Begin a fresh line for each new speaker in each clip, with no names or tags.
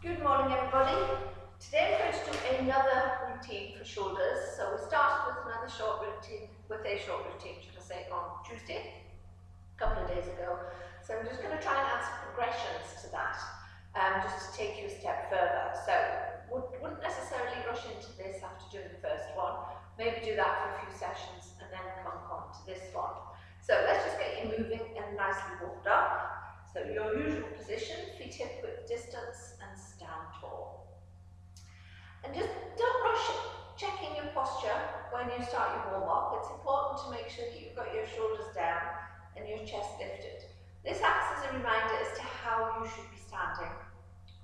Good morning everybody. Today I'm going to do another routine for shoulders. So we started with a short routine, should I say, on Tuesday, a couple of days ago. So I'm just going to try and add some progressions to that, just to take you a step further. So wouldn't necessarily rush into this after doing the first one. Maybe do that for a few sessions and then come on to this one. So let's just get you moving and nicely warmed up. So your usual position, feet hip width distance and stand tall. And just don't rush checking your posture when you start your warm up. It's important to make sure that you've got your shoulders down and your chest lifted. This acts as a reminder as to how you should be standing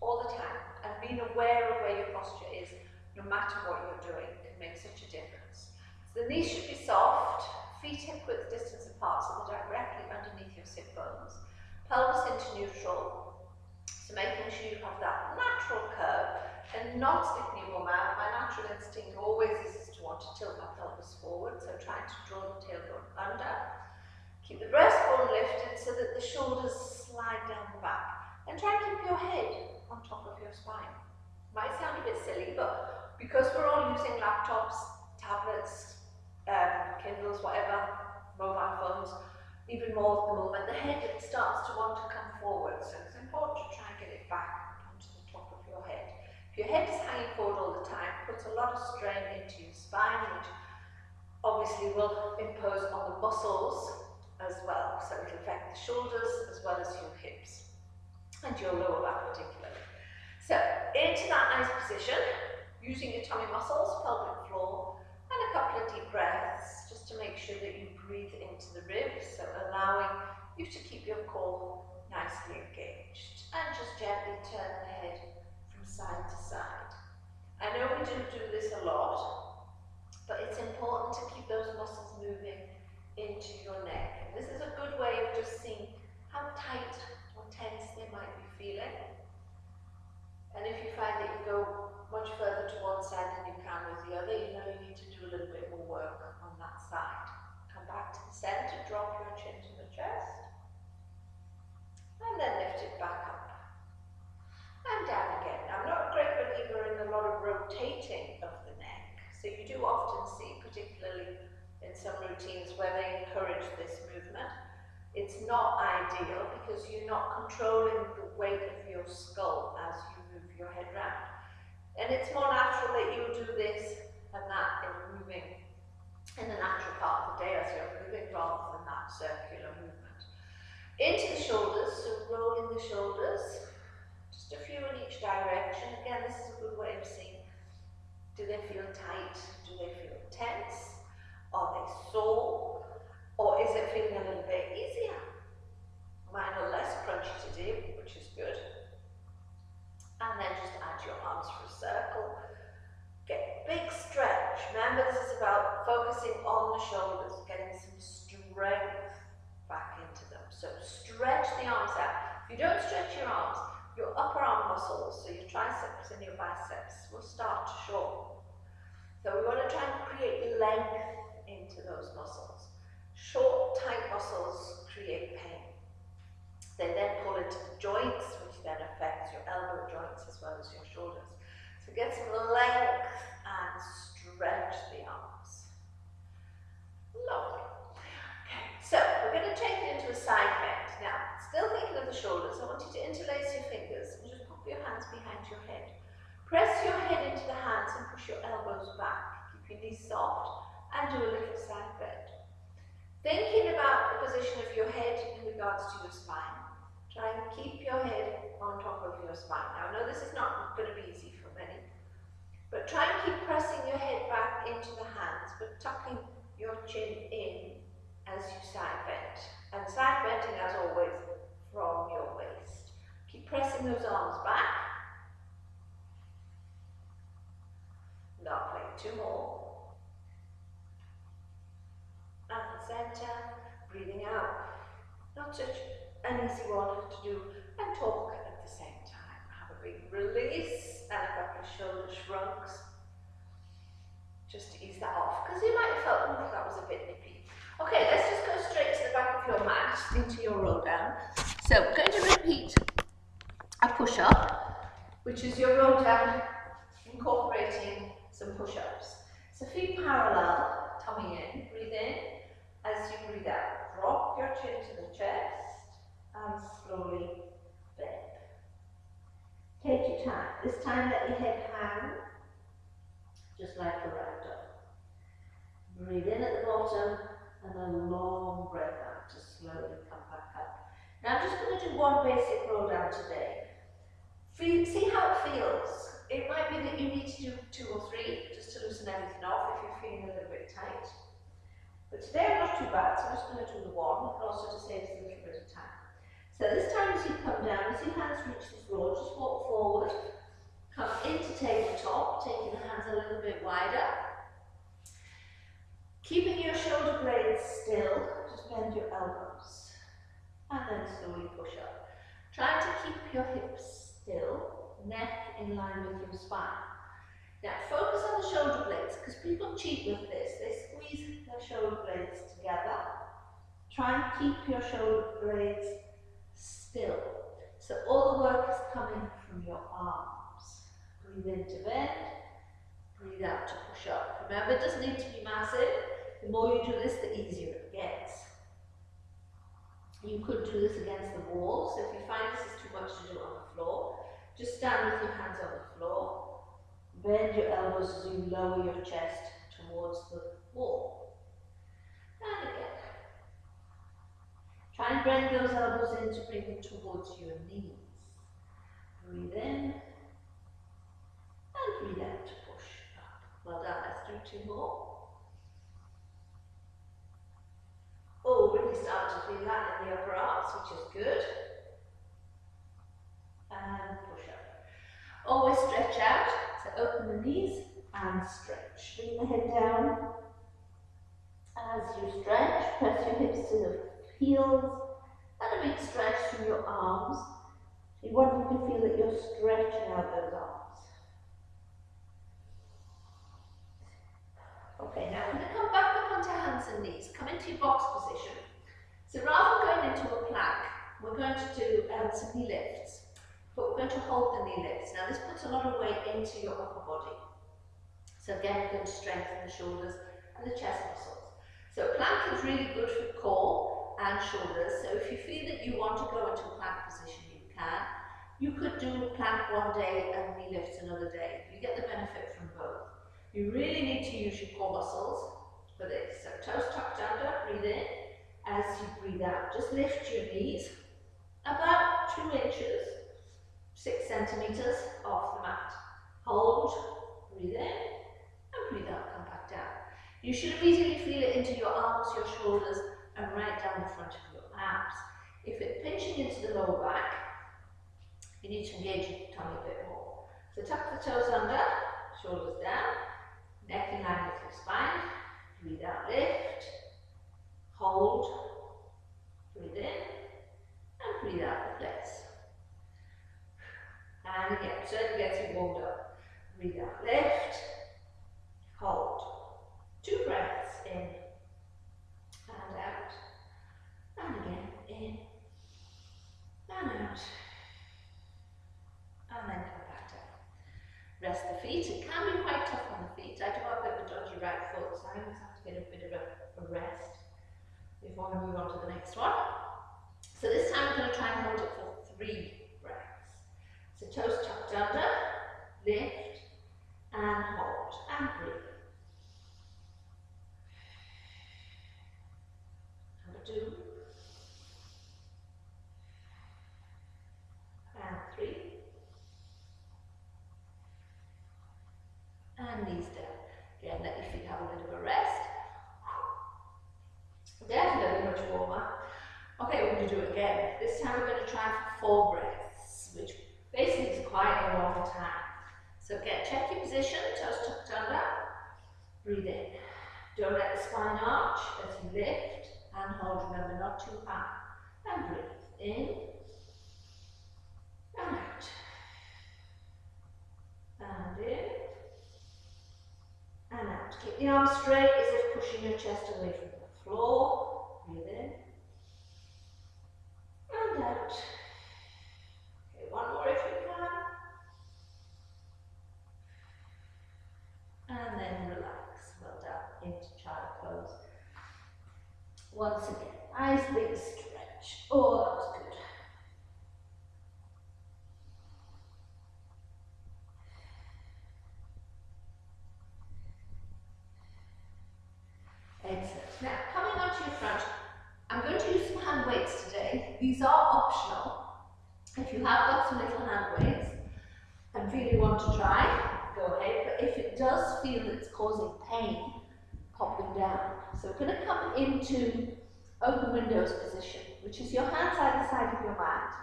all the time, and being aware of where your posture is, no matter what you're doing, can make such a difference. So the knees should be soft, feet hip width distance apart, so they're directly underneath your sit bones. Pelvis into neutral, so making sure you have that natural curve and not sticking your bum out. My natural instinct always is to want to tilt my pelvis forward, so trying to draw the tailbone under. Keep the breastbone lifted so that the shoulders slide down the back, and try and keep your head on top of your spine. Might sound a bit silly, but because we're all using laptops, tablets, Kindles, whatever, mobile phones, even more at the moment, the head starts to want to come forward, so it's important to try and get it back onto the top of your head. If your head is hanging forward all the time, it puts a lot of strain into your spine, which obviously will impose on the muscles as well, so it'll affect the shoulders as well as your hips and your lower back particularly. So into that nice position, using your tummy muscles, pelvic floor, and a couple of deep breaths just to make sure that you breathe into the ribs, so allowing you to keep your core nicely engaged. And just gently turn the head from side to side. I know we do this a lot, but it's important to keep those muscles moving into your neck. And this is a good way of just seeing how tight or tense they might be feeling. And if you find that you go much further to one side than you can with the other, you know you need to do a little bit more work on that side. Come back to the center, drop your chin to the chest, and then lift it back up. And down again. I'm not a great believer in a lot of rotating of the neck, so you do often see, particularly in some routines where they encourage this movement. It's not ideal because you're not controlling the weight of your skull as you move your head round. And it's more natural that you do this and that in moving in the natural part of the day as you're moving rather than that circular movement. Into the shoulders, so rolling the shoulders, just a few in each direction. Again, this is a good way of seeing, do they feel tight? Do they feel tense? Are they sore? Or is it feeling a little bit easier? Mine are less crunchy today, which is good. And then just add your arms for a circle. Get big stretch. Remember, this is about focusing on the shoulders, getting some strength back into them. So stretch the arms out. If you don't stretch your arms, your upper arm muscles, so your triceps and your biceps, will start to shorten. So we want to try and create length into those muscles. Short, tight muscles create pain. They then pull into the joints, which then affects your elbow joints as well as your shoulders. So get some length and stretch the arms. Lovely. Okay, so we're going to take it into a side bend. Now, still thinking of the shoulders, I want you to interlace your fingers and just pop your hands behind your head. Press your head into the hands and push your elbows back. Keep your knees soft and do a little side bend. Thinking about the position of your head in regards to your spine. Try and keep your head on top of your spine. Now, I know this is not going to be easy for many, but try and keep pressing your head back into the hands, but tucking your chin in as you side bend. And side bending, as always, from your waist. Keep pressing those arms back. Lovely. Two more. And the center, breathing out. Not such an easy one to do, and talk at the same time. Have a big release and a couple of shoulder shrugs, just to ease that off, because you might have felt, oh, that was a bit nippy. Okay, let's just go straight to the back of your mat, into your roll down. So we're going to repeat a push up, which is your roll down, incorporating some push-ups. So feet parallel, tummy in, breathe in. As you breathe out, drop your chin to the chest and slowly bend. Take your time. This time let your head hang, just like a ragdoll. Breathe in at the bottom and a long breath out to slowly come back up. Now I'm just going to do one basic roll down today. See how it feels. It might be that you need to do 2 or 3 just to loosen everything off if you're feeling a little bit tight. But today I'm not too bad, so I'm just going to do the one, and also to save us a little bit of time. So this time as you come down, as your hands reach the floor, just walk forward, come into tabletop, taking the hands a little bit wider. Keeping your shoulder blades still, just bend your elbows. And then slowly push up. Try to keep your hips still, neck in line with your spine. Now focus on the shoulder blades, because people cheat with this. They squeeze their shoulder blades together. Try and keep your shoulder blades still. So all the work is coming from your arms. Breathe in to bend, breathe out to push up. Remember, it doesn't need to be massive. The more you do this, the easier it gets. You could do this against the wall, so if you find this is too much to do on the floor, just stand with your hands on the floor. Bend your elbows as you lower your chest towards the wall. And again. Try and bend those elbows in to bring them towards your knees. Breathe in. And breathe out to push up. Well done, let's do 2 more. Oh, really start to feel that in the upper arms, which is good. And push up. Always stretch out. So open the knees and stretch. Bring the head down. As you stretch, press your hips to the heels. And a big stretch through your arms. You want you can feel that you're stretching out those arms. Okay, now we're going to come back up onto hands and knees. Come into your box position. So rather than going into a plank, we're going to do some knee lifts. But we're going to hold the knee lifts. Now this puts a lot of weight into your upper body. So again, we're going to strengthen the shoulders and the chest muscles. So plank is really good for core and shoulders. So if you feel that you want to go into a plank position, you can. You could do plank one day and knee lifts another day. You get the benefit from both. You really need to use your core muscles for this. So toes tucked under, breathe in. As you breathe out, just lift your knees about 2 inches, 6 centimeters off the mat. Hold, breathe in, and breathe out, come back down. You should immediately feel it into your arms, your shoulders, and right down the front of your abs. If it's pinching into the lower back, you need to engage your tummy a bit more. So tuck the toes under, shoulders down, neck in line with your spine, breathe out, lift, hold, breathe in, and breathe out the place. And again, so it gets you warmed up. Breathe out, lift, hold. 2 breaths in and out. And again, in and out. And then come back down. Rest the feet. It can be quite tough on the feet. I do have a bit of a dodgy right foot, so I always have to get a bit of a rest before I move on to the next one. So this time we're going to try and hold it for 3 breaths. So toes tucked under, lift, and hold, and breathe. Number 2, and 3, and knees down. Again, let your feet have a bit of a rest. Definitely much warmer. Okay, we're going to do it again. This time we're going to try for 4 breaths, which basically is quite a long time. So again, check your position, toes tucked under, breathe in. Don't let the spine arch as you lift and hold, remember not too high. And breathe in and out. And in and out. Keep the arms straight as if pushing your chest away from the floor. Breathe in and out. Okay, one more if you can. Once again, nice big stretch. Oh, that was good. Excellent. Now, coming onto your front, I'm going to use some hand weights today. These are optional. If you have got some little hand weights and feel you want to try, go ahead. But if it does feel it's causing pain, pop them down. So we're going to come into open windows position, which is your hands either side of your mat,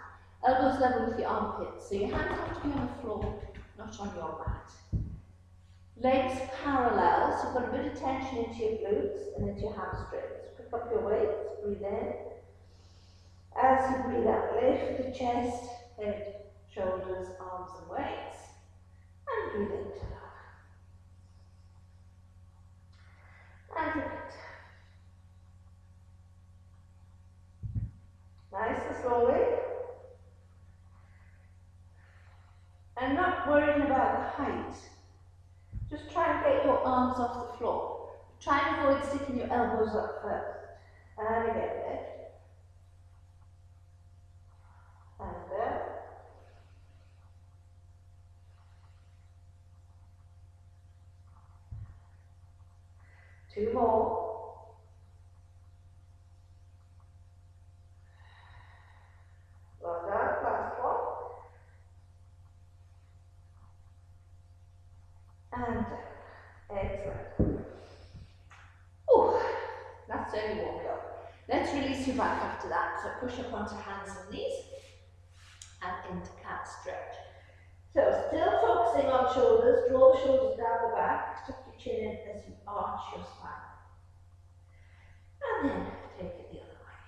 elbows level with your armpits. So your hands have to be on the floor, not on your mat. Legs parallel, so you've got a bit of tension into your glutes and into your hamstrings. Pick up your weights, breathe in. As you breathe out, lift the chest, head, shoulders, arms and weights. And breathe into lower. And repeat. Nice and slowly. And not worrying about the height. Just try and get your arms off the floor. Try and avoid sticking your elbows up first. And again, lift. And down. Two more. Well done, last one. And down. Excellent. Oh, that's only warmed up. Let's release your back after that. So push up onto hands and knees and into cat stretch. So still focusing on shoulders, draw the shoulders down the back, tuck your chin in as you arch your spine. And then take it the other way.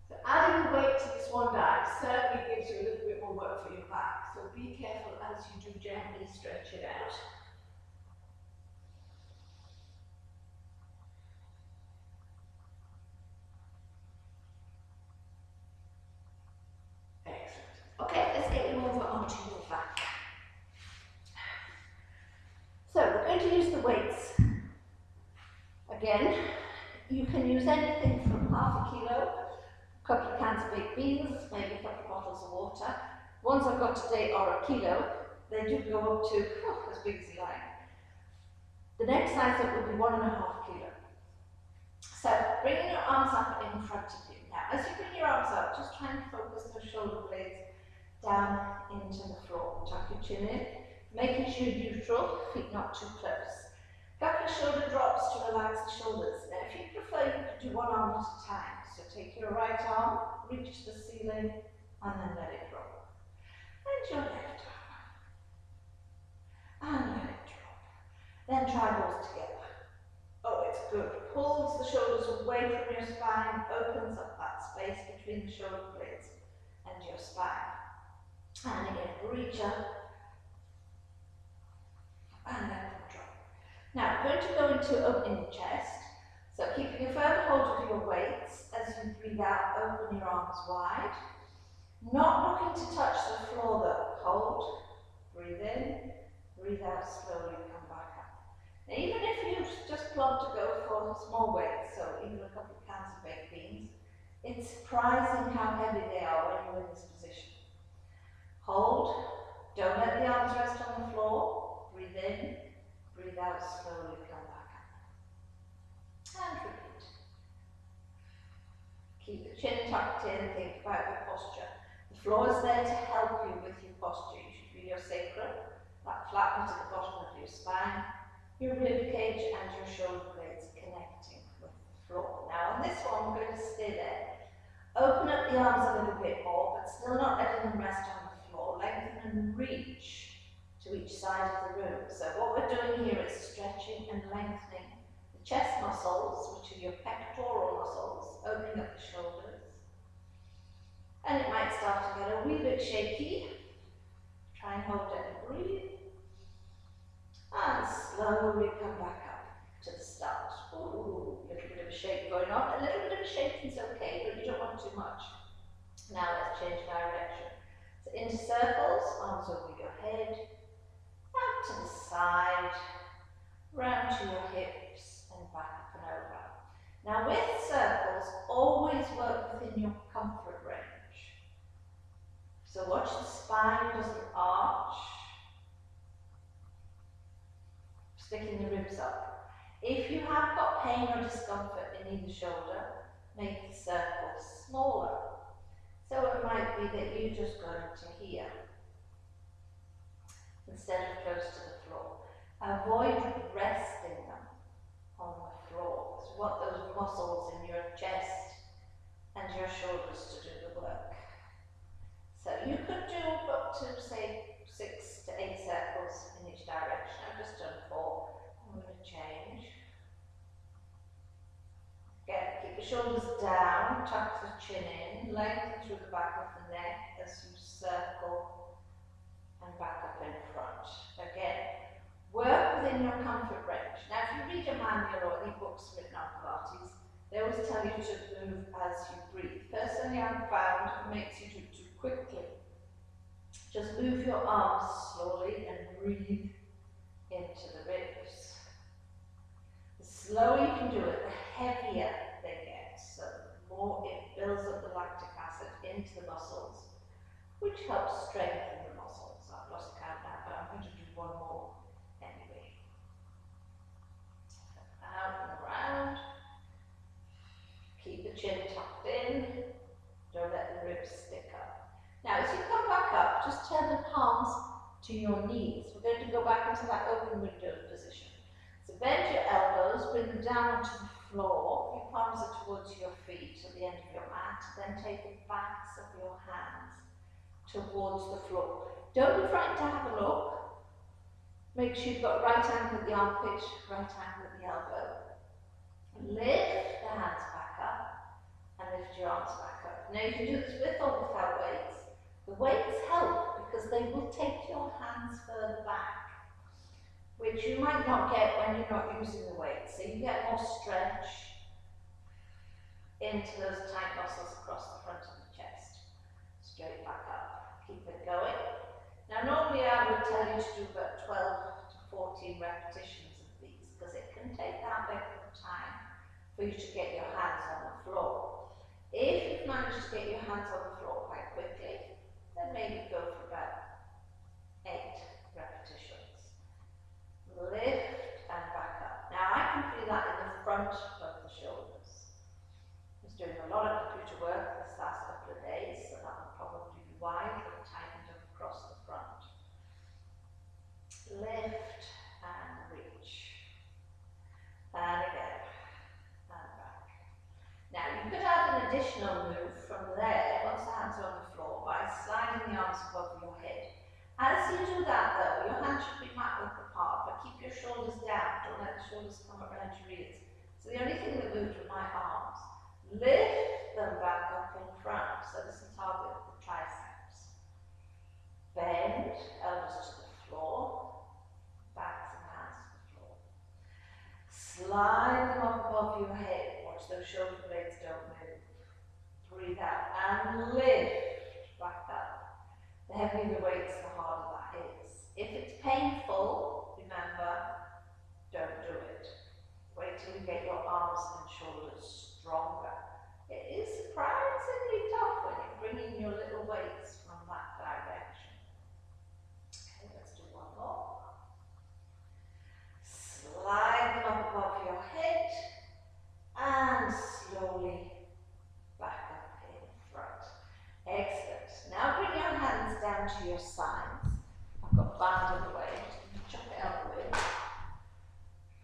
So adding the weight to this one dive certainly gives you a little bit more work for your back. So be careful as you do gently stretch it out. Okay, let's get you over onto your back. So we're going to use the weights. Again, you can use anything from half a kilo, a couple of cans of baked beans, maybe a couple of bottles of water. Ones I've got today are a kilo. They do go up to as big as you like. The next size up would be 1.5 kilo. So bringing your arms up in front of you. Now, as you bring your arms up, just try and focus those shoulder blades down into the floor. Tuck your chin in, making sure you're neutral, feet not too close. Couple of shoulder drops to relax the shoulders. Now, if you prefer, you could do one arm at a time. So take your right arm, reach the ceiling, and then let it drop. And your left arm. And let it drop. Then try those together. Oh, it's good. Pulls the shoulders away from your spine, opens up that space between the shoulder blades and your spine. And again, reach up and let them drop. Now, we're going to go into opening the chest. So keeping a firm hold of your weights as you breathe out, open your arms wide. Not looking to touch the floor though. Hold, breathe in, breathe out slowly, come back up. Now, even if you just plug to go for small weights, so even a couple of cans of baked beans, it's surprising how heavy they are when you're in this position. Hold, don't let the arms rest on the floor, breathe in, breathe out slowly, come back up. And repeat. Keep the chin tucked in, think about your posture. The floor is there to help you with your posture. You should feel your sacrum, that flattened to the bottom of your spine, your rib cage and your shoulder blades connecting with the floor. Now on this one, we're going to stay there. Open up the arms a little bit more, but still not letting them rest on the floor. Lengthen and reach to each side of the room. So what we're doing here is stretching and lengthening the chest muscles, which are your pectoral muscles, opening up the shoulders. And it might start to get a wee bit shaky. Try and hold it and breathe. And slowly come back up to the start. Ooh, a little bit of a shake going on. A little bit of a shake is okay, but you don't want too much. Now let's change direction. So into circles, arms over your head, out to the side, round to your hips, and back up and over. Now with circles, So watch the spine doesn't arch. Sticking the ribs up. If you have got pain or discomfort in either shoulder, make the circle smaller. So it might be that you just go into here instead of close to the floor. Avoid resting them on the floor. So you want those muscles in your chest and your shoulders to do the work. So you could do up to say 6 to 8 circles in each direction. I've just done 4. I'm going to change. Again, keep the shoulders down, tuck the chin in, lengthen through the back of the neck as you circle and back up in front. Again, work within your comfort range. Now if you read a manual or any books written on Pilates, they always tell you to move as you breathe. Personally, I've found it makes you do it too quickly. Just move your arms slowly and breathe into the ribs. The slower you can do it, the heavier they get. So the more it builds up the lactic acid into the muscles, which helps strengthen the muscles. I've lost count now, but I'm going to do one more anyway. Out and around. Keep the chin tucked in. Don't let the ribs stick up. Now, as you come back up, just turn the palms to your knees. We're going to go back into that open window position. So bend your elbows, bring them down onto the floor. Your palms are towards your feet at the end of your mat. Then take the backs of your hands towards the floor. Don't be frightened to have a look. Make sure you've got right angle at the armpit, right angle at the elbow. Lift the hands back up and lift your arms back up. Now you can do this with or without weights. The weights help because they will take your hands further back, which you might not get when you're not using the weights. So you get more stretch into those tight muscles across the front of the chest. Straight back up. Keep it going. Now normally I would tell you to do about 12 to 14 repetitions of these because it can take that bit of time for you to get your hands on the floor. If you've managed to get your hands on the floor quite quickly, then maybe go for about 8 repetitions. Lift and back up. Now I can feel that in the front of the shoulders. I was doing a lot of computer work this last couple of days, so that will probably be why it tightened up across the front. Lift and reach. And again. And back. Now you could add an additional move from there, once the hands are on the floor, by sliding the arms above your head. As you do that though, your hands should be mat width apart, but keep your shoulders down. Don't let the shoulders come up around your ears. So the only thing that moved were my arms. Lift them back up in front, so this is target the triceps. Bend, elbows to the floor, backs and hands to the floor. Slide them up above your head. Watch those shoulder blades don't move. Breathe out and lift back up. The heavier the weights, the harder that is. If it's painful, remember, don't do it. Wait till you get your arms and shoulders stronger. It is surprisingly tough when you're bringing your little weights from that direction. Okay, let's do one more. Slide them up above your head and slowly back up in front. Excellent. Now bring your hands down to your sides. I've got band in the way, just going to chop it out of the way.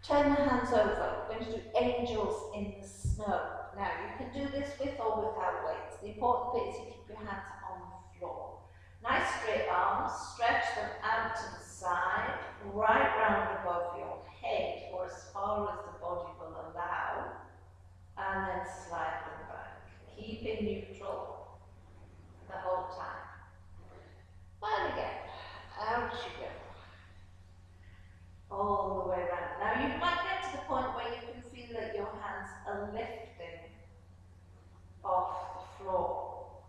Turn the hands over. We're going to do angels in the snow. Now you can do this with or without weights. The important bit is you keep your hands on the floor. Nice straight arms, stretch them out to the side, right round above your head or as far as the body will allow, and then slide them back. Keeping neutral the whole time. And again, out you go. All the way around. Now you might get to the point where you can feel that your hands are lifting off the floor.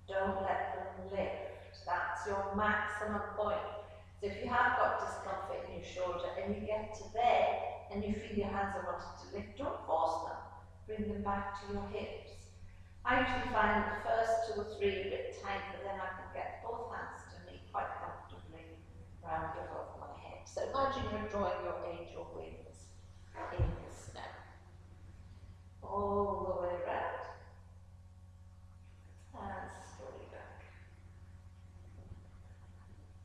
Don't let them lift. That's your maximum point. So if you have got discomfort in your shoulder and you get to there and you feel your hands are wanting to lift, don't force them. Bring them back to your hips. I usually find the first 2 or 3 a bit tight, but then I can get imagine you're drawing your angel wings in the snow. All the way around. And slowly back.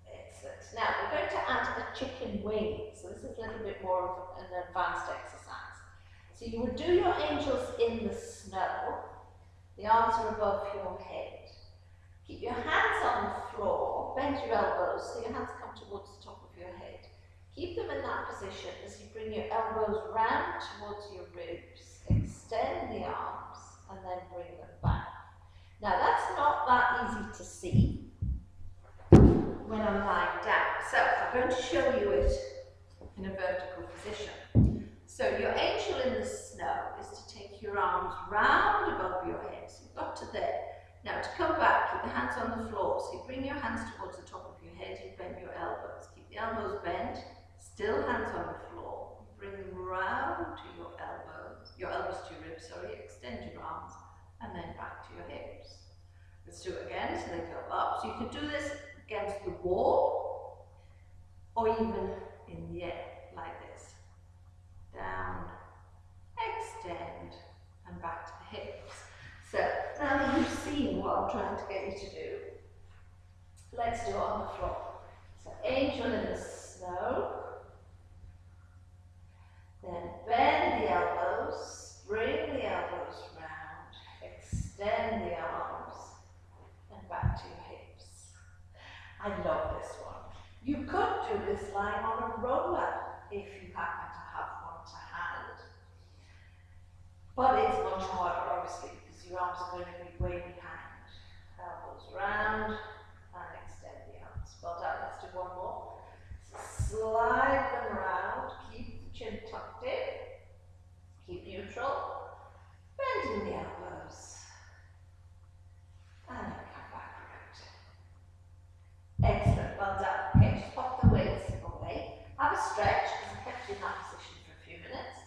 Excellent. Now we're going to add a chicken wing. So this is a little bit more of an advanced exercise. So you would do your angels in the snow. The arms are above your head. Keep your hands on the floor, bend your elbows so your hands come towards the top of your head. Keep them in that position as you bring your elbows round towards your ribs, extend the arms and then bring them back. Now that's not that easy to see when I'm lying down, so I'm going to show you it in a vertical position. So your angel in the snow is to take your arms round above your head, so you've got to there. Now to come back, keep the hands on the floor, so you bring your hands towards the top of your head, you bend your elbows, keep the elbows bent, still hands on the floor, bring them round to your elbows to your ribs, sorry, extend your arms, and then back to your hips. Let's do it again, so they go up. So you can do this against the wall, or even in the air, like this. Down, extend, and back to the hips. So now that you've seen what I'm trying to get you to do, let's do it on the floor. So angel in the snow, then bend the elbows, bring the elbows round, extend the arms, and back to your hips. I love this one. You could do this lying on a roller if you happen to have one to hand. But it's much harder, obviously, because your arms are going to be way behind. Elbows round and extend the arms. Well done. Let's do one more. Slide them round. Keep the chin tucked in. Keep neutral. Bending the elbows. And then come back around. Excellent. Well done. Okay, just pop the weights away. Have a stretch, because I kept you in that position for a few minutes.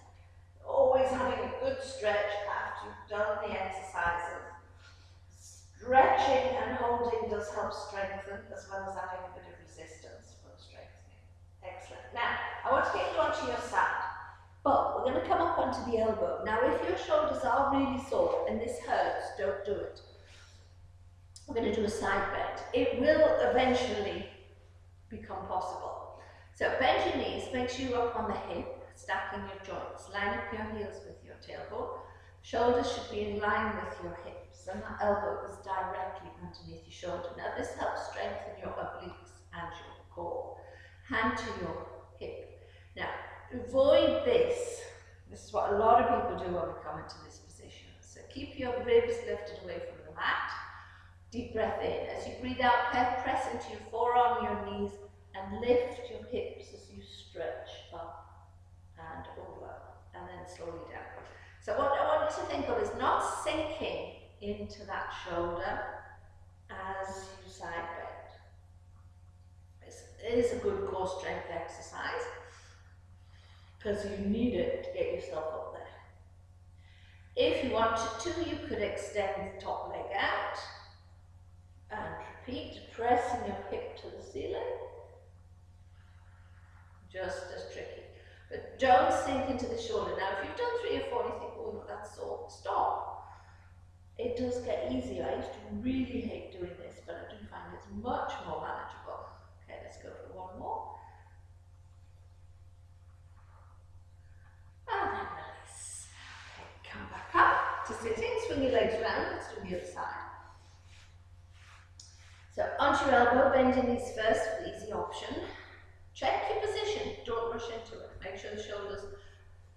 Always having a good stretch after you've done the exercises. Stretching and holding does help strengthen as well as adding a bit of resistance for strengthening. Excellent. Now, I want to get you onto your side, but we're going to come up onto the elbow. Now, if your shoulders are really sore and this hurts, don't do it. We're going to do a side bend. It will eventually become possible. So bend your knees, make sure you're up on the hip, stacking your joints. Line up your heels with your tailbone. Shoulders should be in line with your hips, and that elbow is directly underneath your shoulder. Now this helps strengthen your obliques and your core. Hand to your hip. Now avoid this. This is what a lot of people do when we come into this position. So keep your ribs lifted away from the mat. Deep breath in. As you breathe out, press into your forearm, your knees, and lift your hips as you stretch up and over, and then slowly down. So what I want you to think of is not sinking into that shoulder as you side bend. This is a good core strength exercise because you need it to get yourself up there. If you wanted to, you could extend the top leg out and repeat, pressing your hip to the ceiling. Just as tricky. But don't sink into the shoulder. Now, if you've done 3 or 4 and you think, oh, no, that's sore, stop. It does get easier. I used to really hate doing this, but I do find it's much more manageable. Okay, let's go for one more. And then release. Okay, come back up to sitting. Swing your legs around. Let's do the other side. So, onto your elbow, bend your knees first for the easy option. Check your position, don't rush into it. Make sure the shoulders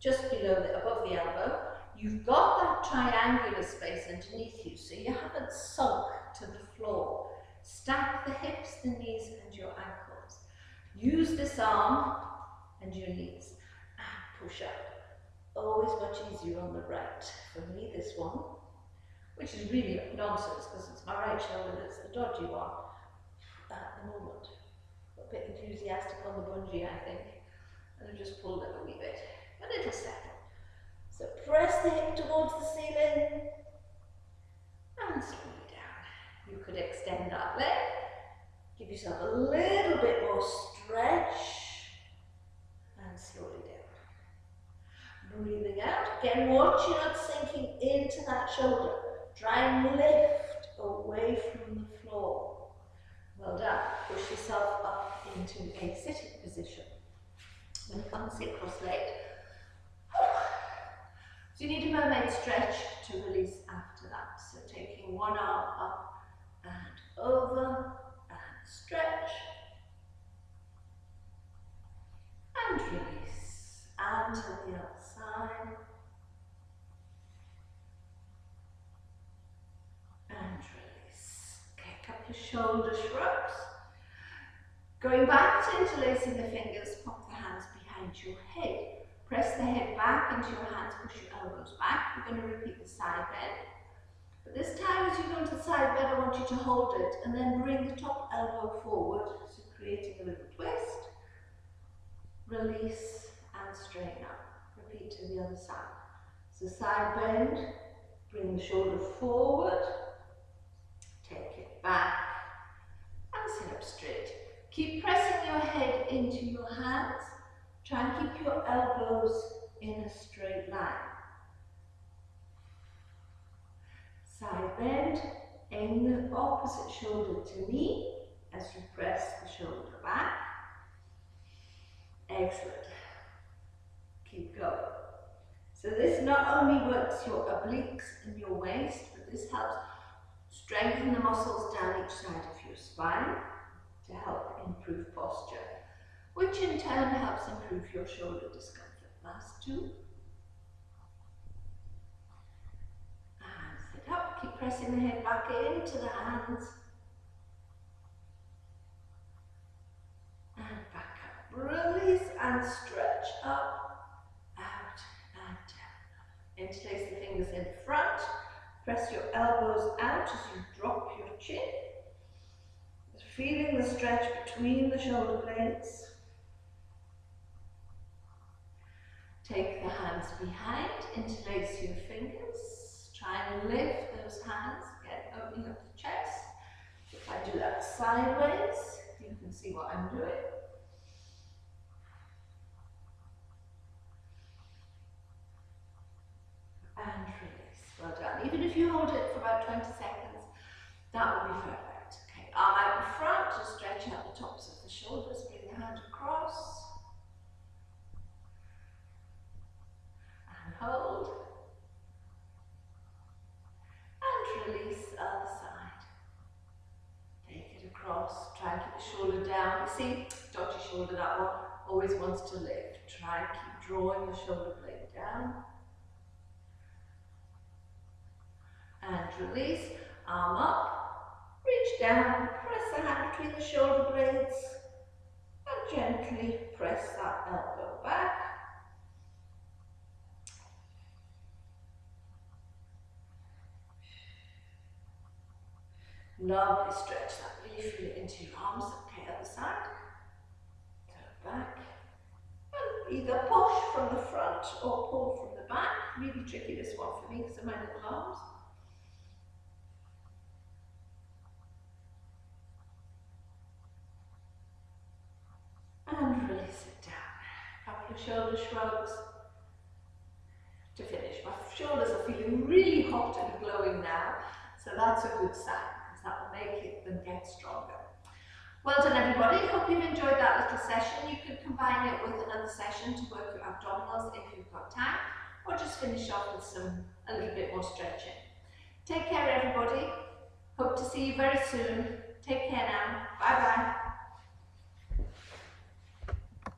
just below above the elbow. You've got that triangular space underneath you, so you haven't sunk to the floor. Stack the hips, the knees, and your ankles. Use this arm and your knees, and push up. Always much easier on the right. For me, this one, which is really nonsense because it's my right shoulder that's the dodgy one at the moment. A bit enthusiastic on the bungee, I think, and I've just pulled it a wee bit, but it'll settle. So press the hip towards the ceiling and slowly down. You could extend that leg, give yourself a little bit more stretch, Again, watch you not sinking into that shoulder. Try and lift away from the floor. Well done. Push yourself up into a sitting position. Then come and sit cross-legged. So you need a mermaid stretch to release after that. So taking one arm up and over and stretch and release. And to the other side. And release. Okay, a couple of shoulder shrugs. Going back to interlacing the fingers, pop the hands behind your head. Press the head back into your hands, push your elbows back. We're going to repeat the side bend. But this time as you go into the side bend, I want you to hold it and then bring the top elbow forward, so creating a little twist. Release and straighten up. Repeat to the other side. So side bend, bring the shoulder forward, take it back and sit up straight. Keep pressing your head into your hands. Try and keep your elbows in a straight line. Side bend, aim the opposite shoulder to knee as you press the shoulder back. Excellent. Keep going. So this not only works your obliques and your waist, but this helps strengthen the muscles down each side of your spine to help improve posture, which in turn helps improve your shoulder discomfort. Last two. And sit up, keep pressing the head back into the hands. And back up. Release and stretch up, out and down. Interlace the fingers in front. Press your elbows out as you drop your chin. Feeling the stretch between the shoulder blades. Take the hands behind, interlace your fingers. Try and lift those hands, again opening up the chest. If I do that sideways, you can see what I'm doing. And release. Well done. Even if you hold it for about 20 seconds, that will be perfect. Okay, arm out in front, just stretch out the tops of the shoulders, bring the hand across. And hold. And release, other side. Take it across, try and keep the shoulder down. You see, dodgy shoulder, that one always wants to lift. Try and keep drawing the shoulder blade down. And release, arm up, reach down, press the hand between the shoulder blades, and gently press that elbow back. Lovely stretch that, really feel it into your arms. Okay, other side. Go back. And either push from the front or pull from the back. Really tricky this one for me because of my little arms. And release it down. A couple of shoulder shrugs to finish. My shoulders are feeling really hot and glowing now, so that's a good sign, because that will make them get stronger. Well done everybody, hope you've enjoyed that little session. You can combine it with another session to work your abdominals if you've got time, or just finish off with a little bit more stretching. Take care everybody, hope to see you very soon. Take care now, bye bye.